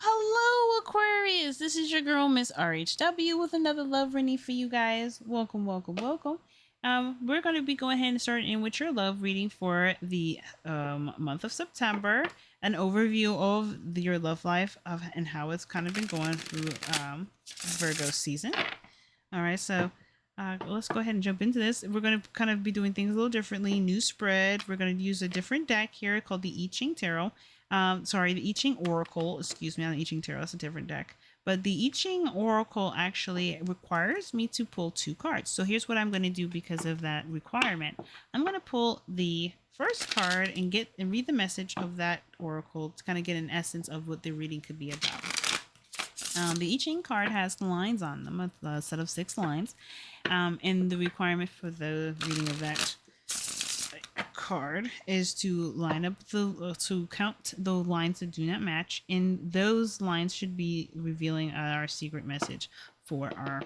Hello, Aquarius. This is your girl, Miss RHW, with another love reading for you guys. Welcome, welcome, welcome. We're going to be going ahead and starting in with your love reading for the month of September, an overview of your love life and how it's kind of been going through Virgo season. All right, so let's go ahead and jump into this. We're going to kind of be doing things a little differently. New spread. We're going to use a different deck here called the I Ching Tarot. The I Ching Oracle. Excuse me, not the I Ching Tarot. That's a different deck. But the I Ching Oracle actually requires me to pull two cards. So here's what I'm going to do because of that requirement. I'm going to pull the first card and read the message of that oracle to kind of get an essence of what the reading could be about. The I Ching card has lines on them, a set of 6 lines, and the requirement for the reading of that card is to line up to count the lines that do not match, and those lines should be revealing our secret message for our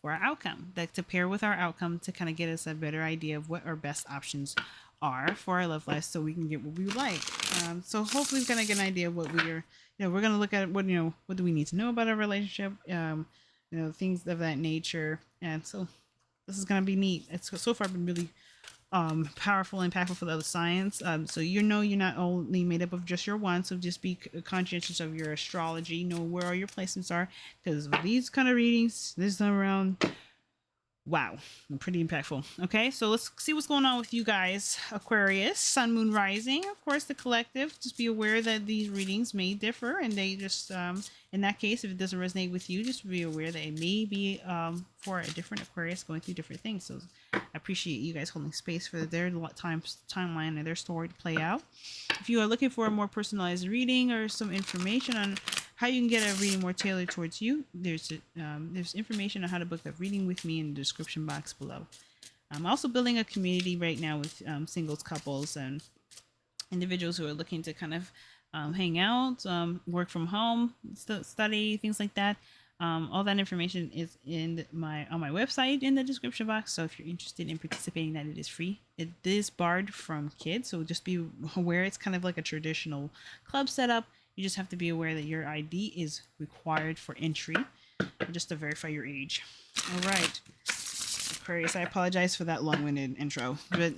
outcome, that to pair with our outcome to kind of get us a better idea of what our best options are for our love life so we can get what we would like. So hopefully we're going to get an idea of what we're going to look at, what do we need to know about our relationship, things of that nature. And so this is going to be neat. It's so far been really powerful and impactful for the other signs. So you're not only made up of just your one, so just be conscientious of your astrology, know where all your placements are, because these kind of readings this time around, wow, pretty impactful. Okay, so let's see what's going on with you guys. Aquarius, Sun, Moon, Rising. Of course, the collective. Just be aware that these readings may differ, and they just, in that case, if it doesn't resonate with you, just be aware that it may be for a different Aquarius going through different things. So I appreciate you guys holding space for their timeline and their story to play out. If you are looking for a more personalized reading or some information on how you can get a reading more tailored towards you, there's information on how to book a reading with me in the description box below. I'm also building a community right now with singles, couples, and individuals who are looking to kind of hang out, work from home, study, things like that. All that information is on my website in the description box. So if you're interested in participating, that it is free. It is barred from kids, so just be aware it's kind of like a traditional club setup. You just have to be aware that your ID is required for entry, just to verify your age. All right, Aquarius, I apologize for that long-winded intro, but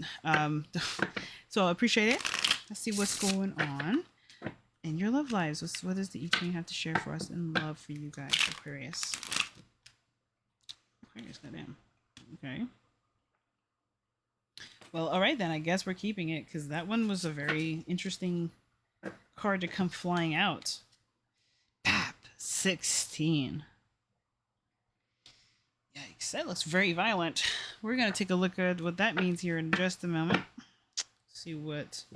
so I appreciate it. Let's see what's going on in your love lives. What does the I Ching have to share for us in love for you guys, Aquarius? Aquarius, goddamn. Okay. Well, all right then. I guess we're keeping it because that one was a very interesting card to come flying out. Pap 16. Yikes, that looks very violent. We're going to take a look at what that means here in just a moment. See what's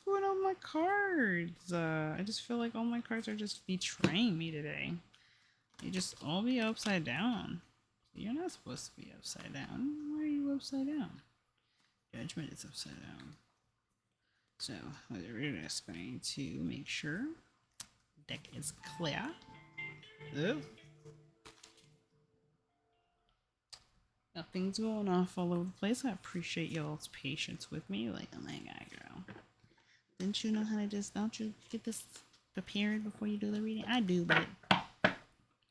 going on with my cards. I just feel like all my cards are just betraying me today. They just all be upside down. You're not supposed to be upside down. Why are you upside down? Judgment is upside down. So we're just going to make sure the deck is clear. Oh. Nothing's going off all over the place. I appreciate y'all's patience with me. Like, oh my god, girl. Didn't you know how to don't you get this prepared before you do the reading? I do, but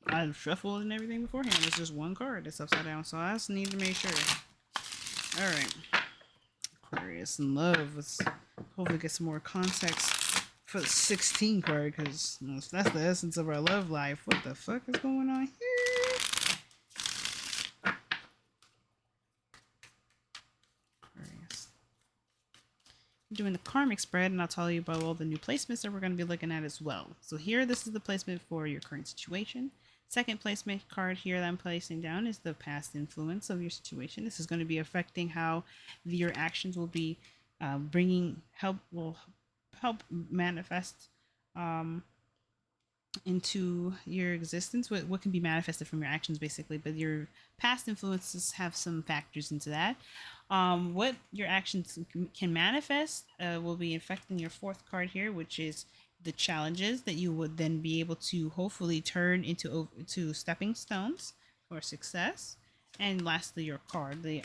I shuffled and everything beforehand. It's just one card that's upside down, so I just need to make sure. Alright. Aquarius in love. Let's hopefully get some more context for the 16 card, because if that's the essence of our love life, what the fuck is going on here? Aquarius. I'm doing the karmic spread, and I'll tell you about all the new placements that we're going to be looking at as well. So here, this is the placement for your current situation. Second placement card here that I'm placing down is the past influence of your situation. This is going to be affecting how your actions will be will help manifest into your existence. What can be manifested from your actions, basically, but your past influences have some factors into that. What your actions can manifest will be affecting your fourth card here, which is the challenges that you would then be able to hopefully turn into stepping stones for success. And lastly, your card, the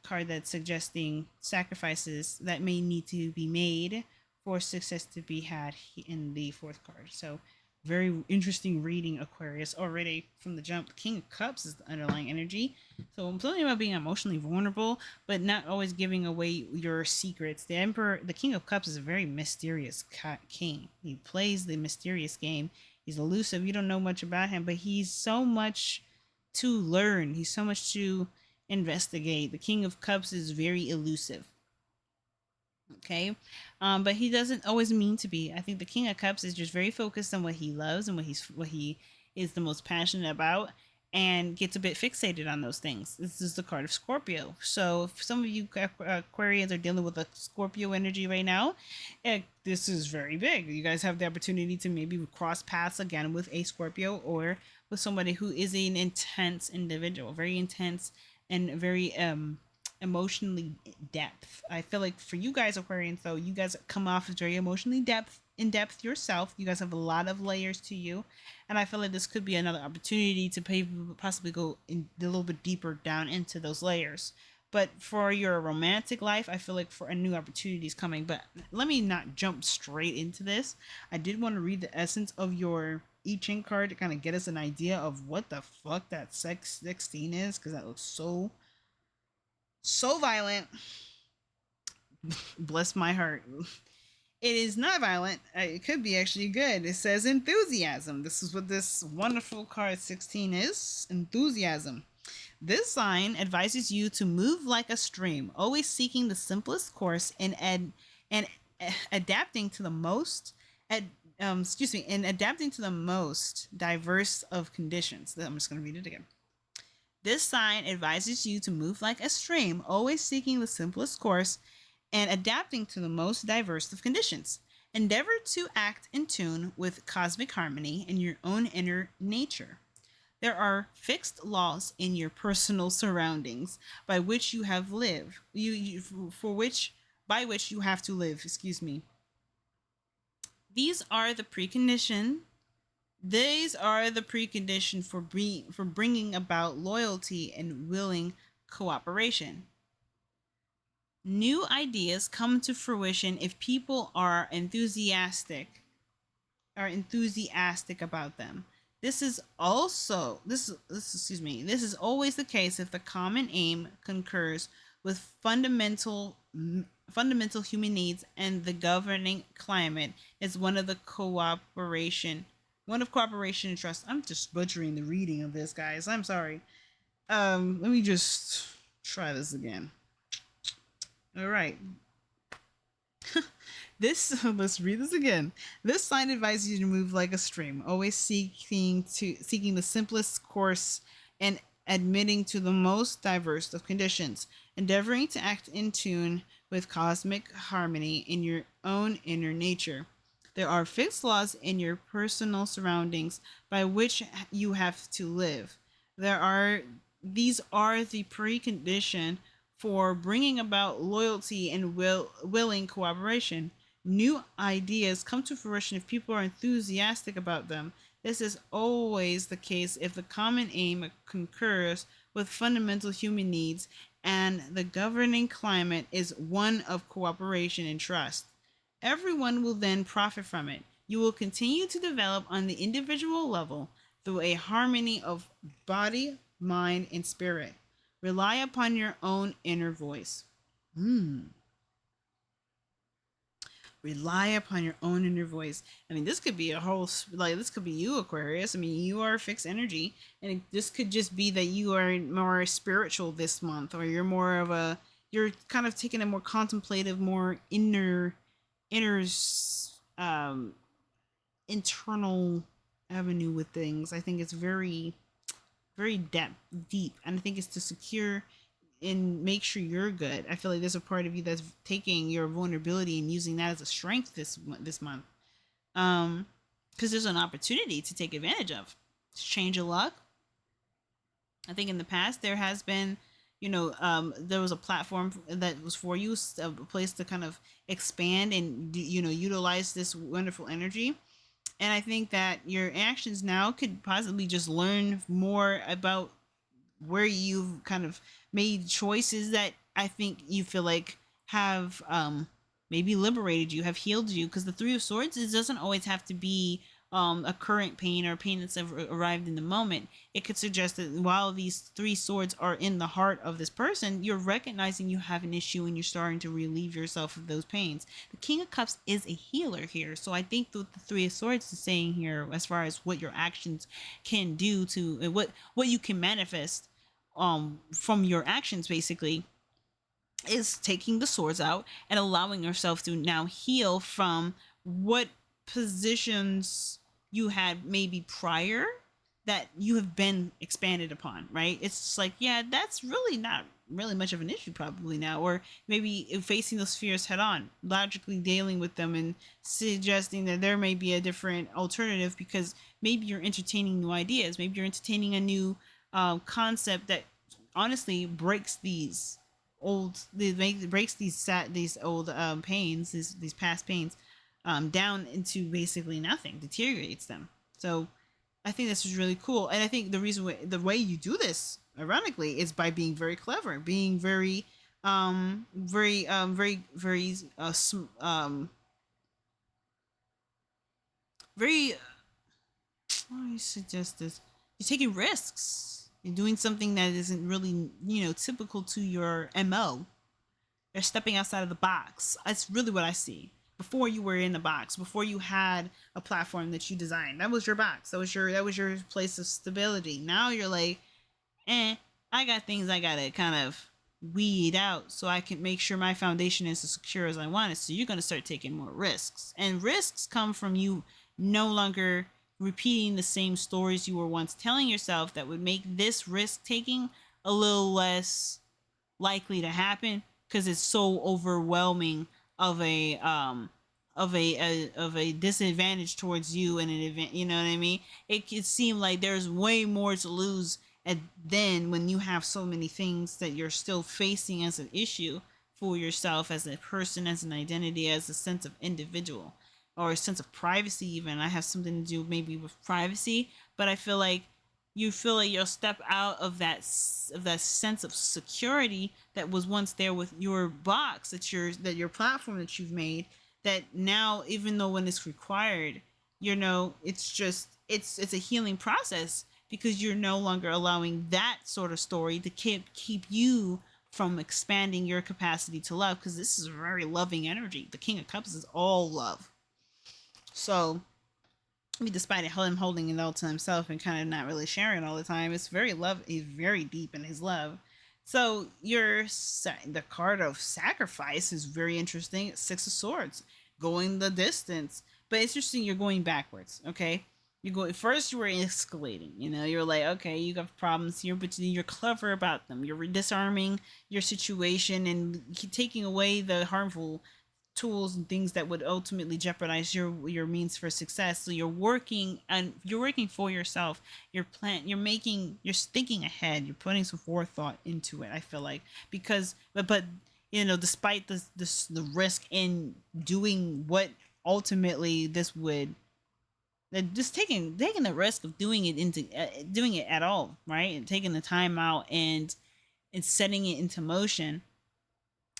card that's suggesting sacrifices that may need to be made for success to be had in the fourth card. So very interesting reading, Aquarius. Already from the jump, King of Cups is the underlying energy. So I'm talking about being emotionally vulnerable, but not always giving away your secrets. The Emperor, the King of Cups, is a very mysterious king. He plays the mysterious game. He's elusive. You don't know much about him, but he's so much to learn. He's so much to investigate. The King of Cups is very elusive. Okay, but he doesn't always mean to be. I think the King of Cups is just very focused on what he loves and what he is the most passionate about, and gets a bit fixated on those things. This is the card of Scorpio. So if some of you Aquarians are dealing with a Scorpio energy right now, this is very big. You guys have the opportunity to maybe cross paths again with a Scorpio, or with somebody who is an intense individual, very intense and very emotionally depth. I feel like for you guys Aquarians, though, you guys come off as very emotionally in depth yourself. You guys have a lot of layers to you, and I feel like this could be another opportunity to possibly go in a little bit deeper down into those layers. But for your romantic life, I feel like for a new opportunities coming. But let me not jump straight into this. I did want to read the essence of your I Ching card to kind of get us an idea of what the fuck that 16 is, because that looks so violent. Bless my heart. It is not violent. It could be actually good. It says enthusiasm. This is what this wonderful card 16 is. Enthusiasm. This sign advises you to move like a stream, always seeking the simplest course and adapting to the most and adapting to the most diverse of conditions. I'm just going to read it again. This sign advises you to move like a stream, always seeking the simplest course and adapting to the most diverse of conditions. Endeavor to act in tune with cosmic harmony and your own inner nature. There are fixed laws in your personal surroundings by which you have lived, by which you have to live. Excuse me. These are the precondition for bringing about loyalty and willing cooperation. New ideas come to fruition if people are enthusiastic about them. This is always the case if the common aim concurs with fundamental human needs and the governing climate is one of cooperation and trust. I'm just butchering the reading of this, guys. I'm sorry. Let me just try this again. All right. Let's read this again. This sign advises you to move like a stream, always seeking the simplest course and admitting to the most diverse of conditions, endeavoring to act in tune with cosmic harmony in your own inner nature. There are fixed laws in your personal surroundings by which you have to live. These are the precondition for bringing about loyalty and willing cooperation. New ideas come to fruition if people are enthusiastic about them. This is always the case if the common aim concurs with fundamental human needs and the governing climate is one of cooperation and trust. Everyone will then profit from it. You will continue to develop on the individual level through a harmony of body, mind, and spirit. Rely upon your own inner voice. Rely upon your own inner voice. I mean, this could be this could be you, Aquarius. I mean, you are fixed energy, and this could just be that you are more spiritual this month, or you're kind of taking a more contemplative, more internal avenue with things. I think it's very, very deep, and I think it's to secure and make sure you're good. I feel like there's a part of you that's taking your vulnerability and using that as a strength this month, because there's an opportunity to take advantage of. It's change of luck. I think in the past there has been, there was a platform that was for you, a place to kind of expand and utilize this wonderful energy. And I think that your actions now could possibly just learn more about where you've kind of made choices that I think you feel like have maybe liberated you, have healed you. Because the Three of Swords, it doesn't always have to be a current pain or pain that's ever arrived in the moment. It could suggest that while these three swords are in the heart of this person, you're recognizing you have an issue and you're starting to relieve yourself of those pains. The King of Cups is a healer here. So I think what the Three of Swords is saying here, as far as what your actions can do to, and what you can manifest from your actions, basically, is taking the swords out and allowing yourself to now heal from what positions you had maybe prior that you have been expanded upon, right? It's just like, yeah, that's really not really much of an issue probably now. Or maybe facing those fears head on, logically dealing with them and suggesting that there may be a different alternative, because maybe you're entertaining new ideas, maybe you're entertaining a new concept that honestly breaks these breaks these old pains, these past pains, down into basically nothing, deteriorates them. So I think this is really cool, and I think the way you do this, ironically, is by being very clever, being very, very. How do you suggest this? You're taking risks. You're doing something that isn't really, typical to your MO. They're stepping outside of the box. That's really what I see. Before you were in the box, before you had a platform that you designed, that was your box. That was your place of stability. Now you're like, I got things I gotta kind of weed out so I can make sure my foundation is as secure as I want it. So you're gonna start taking more risks, and risks come from you no longer repeating the same stories you were once telling yourself that would make this risk taking a little less likely to happen, because it's so overwhelming of a disadvantage towards you and an event. You know what I mean? It could seem like there's way more to lose then when you have so many things that you're still facing as an issue for yourself, as a person, as an identity, as a sense of individual, or a sense of privacy. Even I have something to do maybe with privacy, but I feel like you'll step out of that sense of security that was once there with your box, that your platform that you've made, that now, even though when it's required, it's a healing process, because you're no longer allowing that sort of story to keep you from expanding your capacity to love, because this is a very loving energy. The King of Cups is all love. So, I mean, despite him holding it all to himself and kind of not really sharing all the time, it's very love. He's very deep in his love. So the card of sacrifice is very interesting. Six of Swords, going the distance, but it's interesting. You're going backwards. Okay, you go first. You were escalating. You're like, okay, you have problems here, but you're clever about them. You're disarming your situation and taking away the harmful tools and things that would ultimately jeopardize your means for success. So you're working for yourself. You're thinking ahead. You're putting some forethought into it, I feel like, because but despite the risk in doing what ultimately this would, just taking the risk of doing it at all, right, and taking the time out and setting it into motion,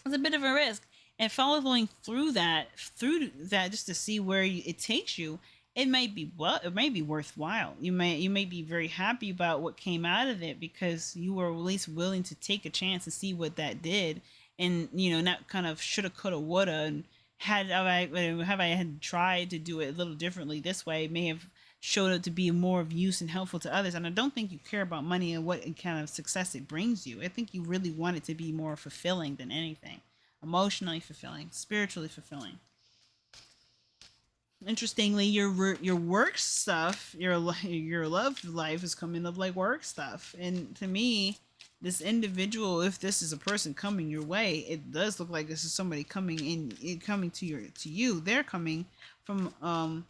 it's a bit of a risk. And following through that just to see where it takes you, it may be worthwhile. You may be very happy about what came out of it, because you were at least willing to take a chance and see what that did, and not kind of shoulda, coulda, woulda, and have I had tried to do it a little differently this way, it may have showed up to be more of use and helpful to others. And I don't think you care about money and what kind of success it brings you. I think you really want it to be more fulfilling than anything. Emotionally fulfilling, spiritually fulfilling. Interestingly, your work stuff, your love life is coming up like work stuff. And to me, this individual, if this is a person coming your way, it does look like this is somebody coming to you. They're coming from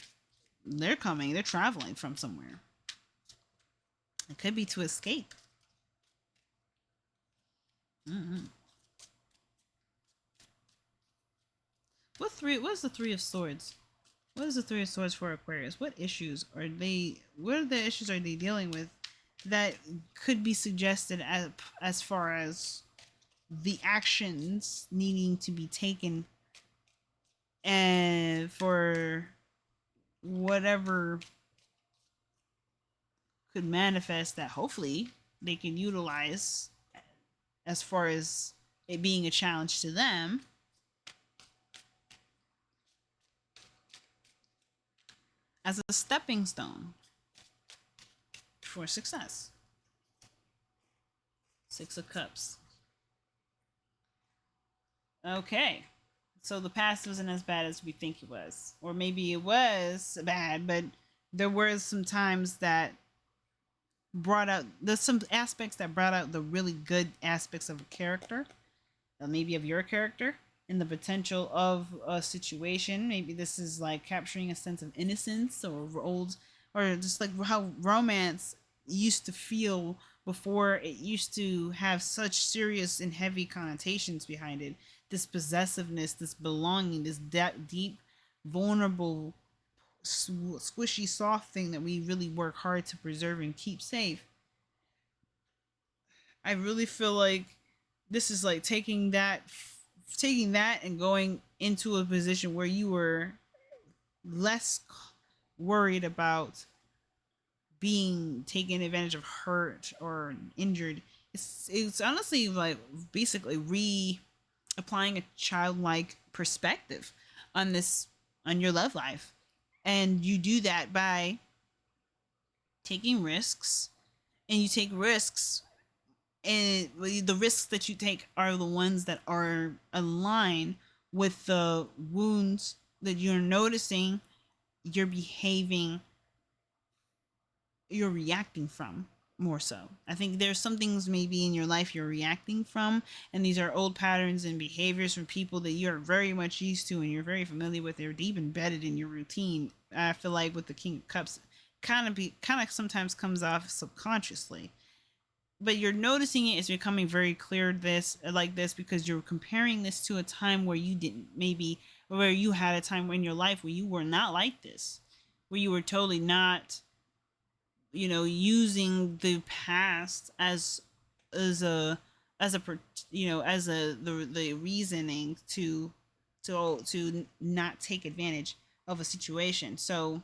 they're traveling from somewhere. It could be to escape. Mm-hmm. What's the Three of Swords? What is the Three of Swords for Aquarius? What issues are they? What are the issues are they dealing with that could be suggested as far as the actions needing to be taken and for whatever could manifest that hopefully they can utilize as far as it being a challenge to them as a stepping stone for success. Six of Cups. Okay. So the past wasn't as bad as we think it was. Or maybe it was bad, but there were some times that brought out, there's some aspects that brought out the really good aspects of a character, maybe of your character, and the potential of a situation. Maybe this is like capturing a sense of innocence or old, or just like how romance used to feel before it used to have such serious and heavy connotations behind it. This possessiveness, this belonging, this deep, vulnerable, squishy, soft thing that we really work hard to preserve and keep safe. I really feel like this is like taking that and going into a position where you were less worried about being taken advantage of, hurt or injured. It's honestly like basically applying a childlike perspective on this, on your love life. And you do that by taking risks, and you take risks, and the risks that you take are the ones that are aligned with the wounds that you're noticing, you're behaving, you're reacting from. More so, I think there's some things maybe in your life you're reacting from, and these are old patterns and behaviors from people that you're very much used to and you're very familiar with. They're deep embedded in your routine. I feel like with the King of Cups, kind of sometimes comes off subconsciously, but you're noticing it. It's becoming very clear this because you're comparing this to a time where you didn't, maybe where you had a time in your life where you were not like this, where you were totally not, using the past as a as a the reasoning to not take advantage of a situation. So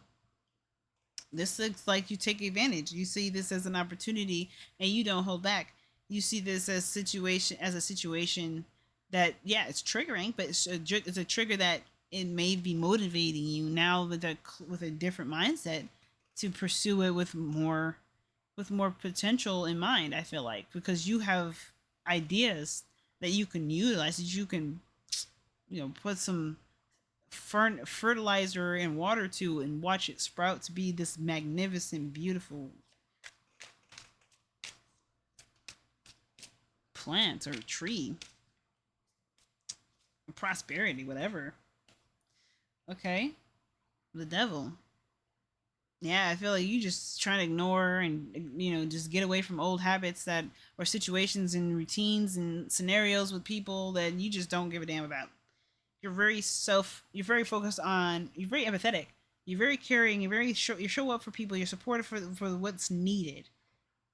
this looks like you take advantage. You see this as an opportunity and you don't hold back. You see this as a situation that, yeah, it's triggering, but it's a trigger that it may be motivating you now with a different mindset to pursue it with more potential in mind. I feel like because you have ideas that you can utilize, that you can put some fertilizer and water to and watch it sprout to be this magnificent, beautiful plant or tree, prosperity, whatever. Okay, the devil. Yeah, I feel like you just trying to ignore and just get away from old habits that or situations and routines and scenarios with people that you just don't give a damn about. You're very focused on, you're very empathetic, you're very caring, you show up for people, you're supportive for what's needed,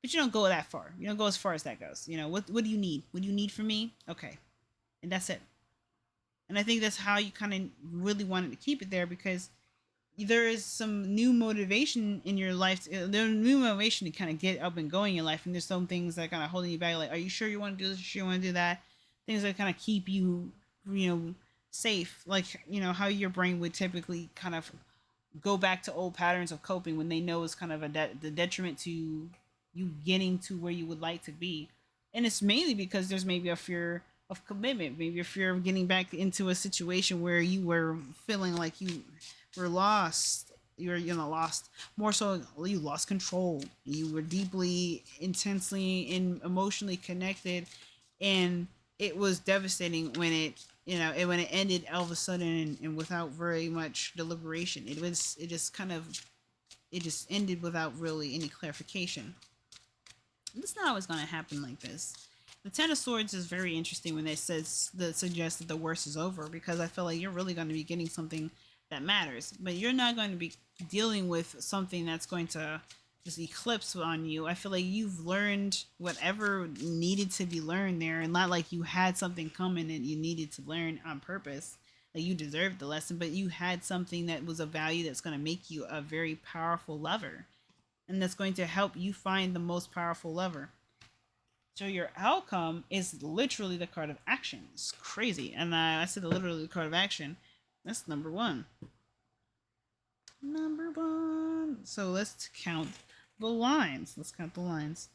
but you don't go that far. You don't go as far as that goes. What do you need? What do you need from me? Okay, and that's it. And I think that's how you kind of really wanted to keep it there, because there is some new motivation in your life. There's new motivation to kind of get up and going in your life, and there's some things that kind of holding you back. Like, are you sure you want to do this? Are you sure you want to do that? Things that kind of keep you, safe. Like, how your brain would typically kind of go back to old patterns of coping when they know it's kind of the detriment to you getting to where you would like to be. And it's mainly because there's maybe a fear of commitment, maybe a fear of getting back into a situation where you were feeling like you were lost. You were, lost. More so, you lost control. You were deeply, intensely, and emotionally connected, and it was devastating when it ended all of a sudden, and without very much deliberation. It just ended without really any clarification. It's not always going to happen like this. The Ten of Swords is very interesting when it suggests that the worst is over, because I feel like you're really going to be getting something that matters, but you're not going to be dealing with something that's going to just eclipse on you. I feel like you've learned whatever needed to be learned there, and not like you had something coming and you needed to learn on purpose. Like, you deserved the lesson, but you had something that was of value that's going to make you a very powerful lover, and that's going to help you find the most powerful lover. So your outcome is literally the card of action. It's crazy. And I said literally the card of action. That's number one. Number one. So let's count the lines. Let's count the lines.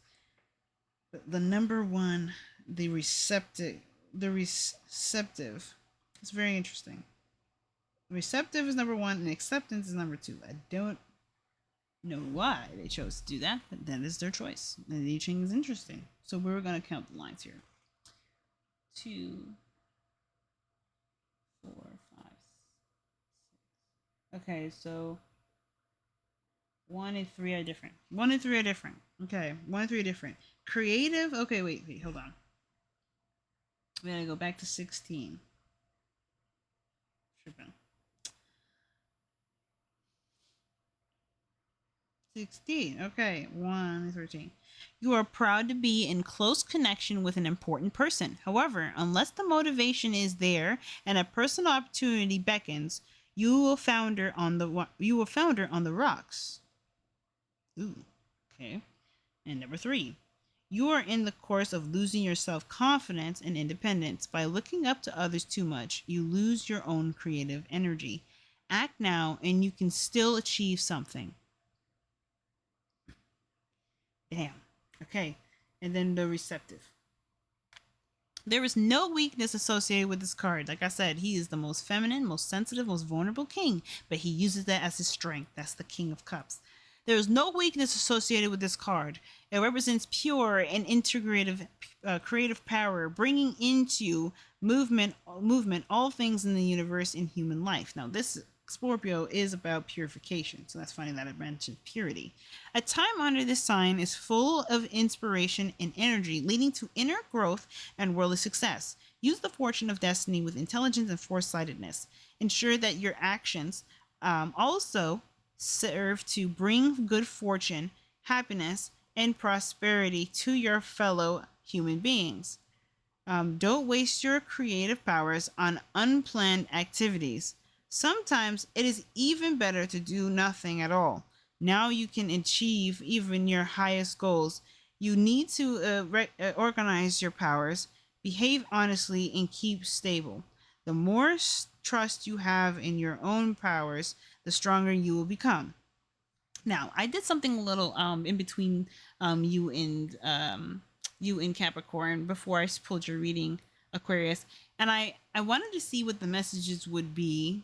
The number one, the receptive. The receptive. It's very interesting. Receptive is number one, and acceptance is number two. I don't know why they chose to do that, but that is their choice. And each thing is interesting. So we're going to count the lines here. 2, 4, 5, 6. Okay, so 1 and 3 are different. 1 and 3 are different. Okay, 1 and 3 are different. Creative. Okay, wait, hold on. We gotta go back to 16. Tripping. 16. Okay, 1 and 13. You are proud to be in close connection with an important person. However, unless the motivation is there and a personal opportunity beckons, you will founder on the rocks. Ooh, okay. And number 3. You are in the course of losing your self-confidence and independence. By looking up to others too much, you lose your own creative energy. Act now and you can still achieve something. Damn. Okay. And then the receptive. There is no weakness associated with this card. Like I said, he is the most feminine, most sensitive, most vulnerable king, but he uses that as his strength. That's the King of Cups. There is no weakness associated with this card. It represents pure and integrative creative power, bringing into movement all things in the universe and human life. Now, this Scorpio is about purification, so that's funny that I mentioned purity. A time under this sign is full of inspiration and energy, leading to inner growth and worldly success. Use the fortune of destiny with intelligence and foresightedness. Ensure that your actions also serve to bring good fortune, happiness, and prosperity to your fellow human beings. Don't waste your creative powers on unplanned activities. Sometimes it is even better to do nothing at all. Now you can achieve even your highest goals. You need to organize your powers, behave honestly, and keep stable. The more trust you have in your own powers, the stronger you will become. Now, I did something a little in between you and Capricorn before I pulled your reading, Aquarius, and I wanted to see what the messages would be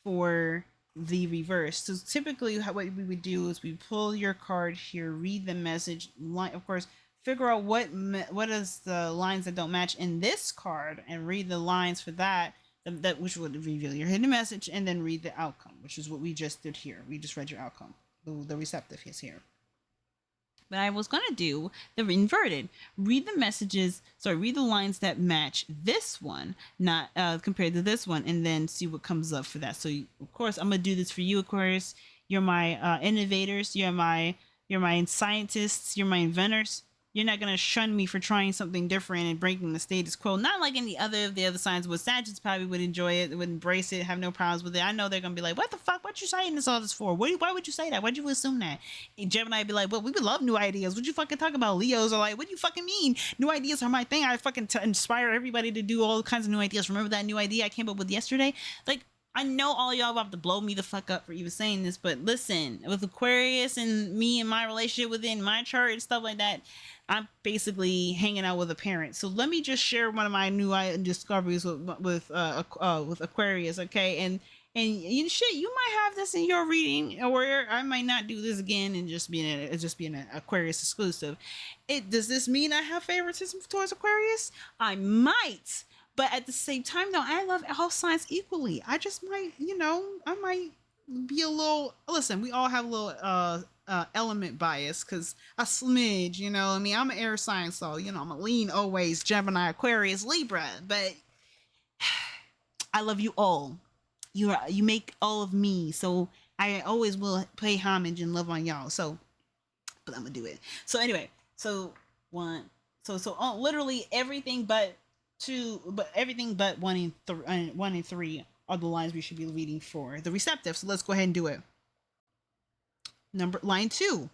for the reverse. So typically what we would do is we pull your card here, read the message, of course, figure out what is the lines that don't match in this card, and read the lines for that which would reveal your hidden message, and then read the outcome, which is what we just did here. We just read your outcome. The receptive is here. But I was going to do the inverted. Read the lines that match this one, not compared to this one, and then see what comes up for that. So, of course, I'm going to do this for you, Aquarius. You're my innovators. You're my scientists. You're my inventors. You're not going to shun me for trying something different and breaking the status quo. Not like any other of the other signs would. Sagittarius probably would enjoy it, would embrace it, have no problems with it. I know they're going to be like, what the fuck? What you saying all this for? Why would you say that? Why'd you assume that? And Gemini would be like, well, we would love new ideas. What you fucking talking about? Leos are like, what do you fucking mean? New ideas are my thing. I fucking inspire everybody to do all kinds of new ideas. Remember that new idea I came up with yesterday? Like, I know all y'all about to blow me the fuck up for even saying this, but listen, with Aquarius and me and my relationship within my chart and stuff like that, I'm basically hanging out with a parent. So let me just share one of my new discoveries with Aquarius, okay? And you shit, you might have this in your reading, or I might not do this again and just being an Aquarius exclusive. Does this mean I have favoritism towards Aquarius? I might. But at the same time, though, I love all signs equally. I just might, I might be a little. Listen, we all have a little element bias, because a smidge, I mean, I'm an air sign, so I'm a lean always Gemini, Aquarius, Libra. But I love you all. You make all of me, so I always will pay homage and love on y'all. So, but I'm gonna do it. So anyway, literally everything but 1 and 3 are the lines we should be reading for the receptive. So let's go ahead and do it. Line 2.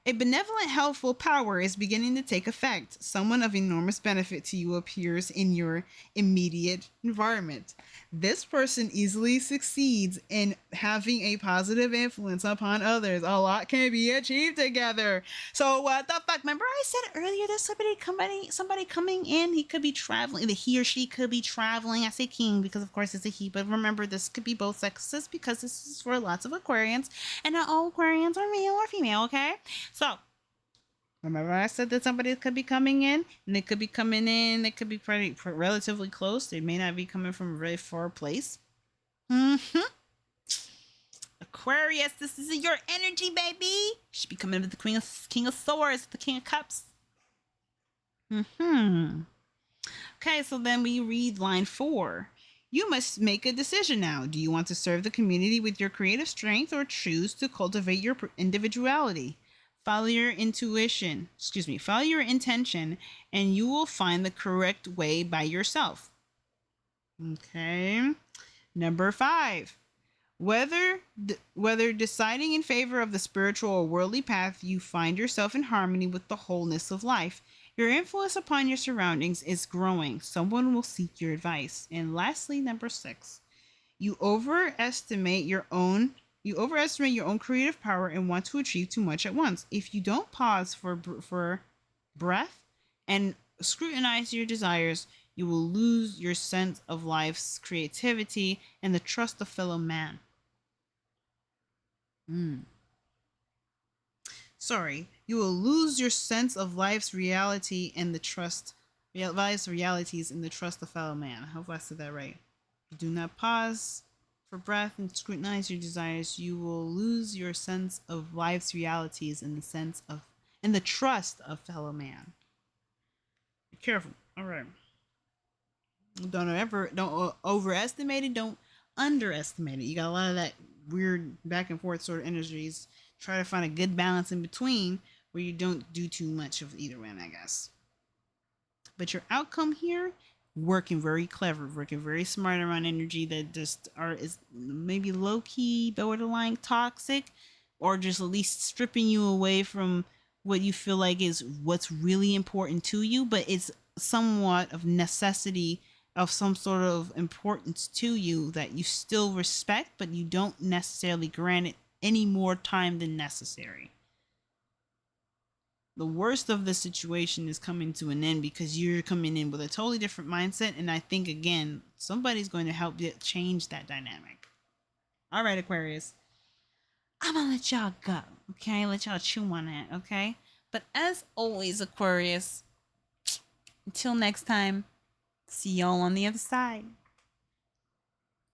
A benevolent, helpful power is beginning to take effect. Someone of enormous benefit to you appears in your immediate environment. This person easily succeeds in having a positive influence upon others. A lot can be achieved together. So what the fuck? Remember I said earlier there's somebody coming in. He could be traveling. He or she could be traveling. I say king because of course it's a he, but remember this could be both sexes because this is for lots of Aquarians, and not all Aquarians are male or female, okay? So, remember I said that somebody could be coming in, and they could be coming in, they could be relatively close. They may not be coming from a very far place. Aquarius, this is your energy, baby. You should be coming with the King of Swords, the King of Cups. Okay, so then we read line 4. You must make a decision now. Do you want to serve the community with your creative strength or choose to cultivate your individuality? Follow your intention, and you will find the correct way by yourself. Okay. Number 5. Whether deciding in favor of the spiritual or worldly path, you find yourself in harmony with the wholeness of life. Your influence upon your surroundings is growing. Someone will seek your advice. And lastly, number 6. You overestimate your own creative power and want to achieve too much at once. If you don't pause for breath and scrutinize your desires, you will lose your sense of life's creativity and the trust of fellow man. You will lose your sense of life's reality and life's realities and the trust of fellow man. I hope I said that right. Do not pause for breath and scrutinize your desires. You will lose your sense of life's realities and the trust of fellow man. Be careful. All right. Don't overestimate it. Don't underestimate it. You got a lot of that weird back and forth sort of energies. Try to find a good balance in between where you don't do too much of either one, I guess. But your outcome here, working very clever, working very smart around energy that is maybe low-key, borderline toxic, or just at least stripping you away from what you feel like is what's really important to you, but it's somewhat of necessity of some sort of importance to you that you still respect, but you don't necessarily grant it any more time than necessary. The worst of the situation is coming to an end because you're coming in with a totally different mindset, and I think again somebody's going to help you change that dynamic. All right, Aquarius, I'm gonna let y'all go, okay? Let y'all chew on that, okay? But as always, Aquarius, until next time, see y'all on the other side.